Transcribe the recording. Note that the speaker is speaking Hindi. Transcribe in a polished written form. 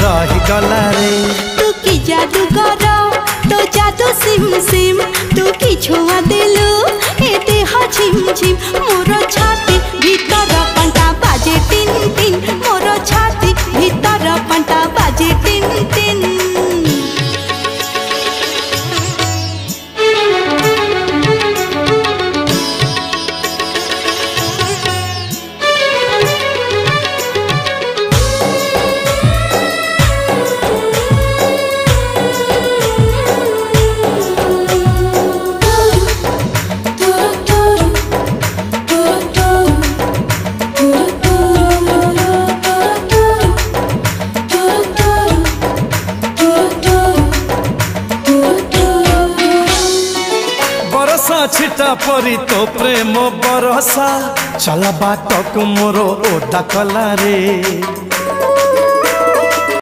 रही गला रे तू की जादू कर तो जादू सिम सिम तू की छुआ दिलु ए देह झिम झिम मोर छाती भीतर पंटा बाजे टिन टिन मोर छाती भीतर पंटा बाजे टिन टिन। छिटा परी तो प्रेम बरसा चल बाट को मोर ओदा कला रे।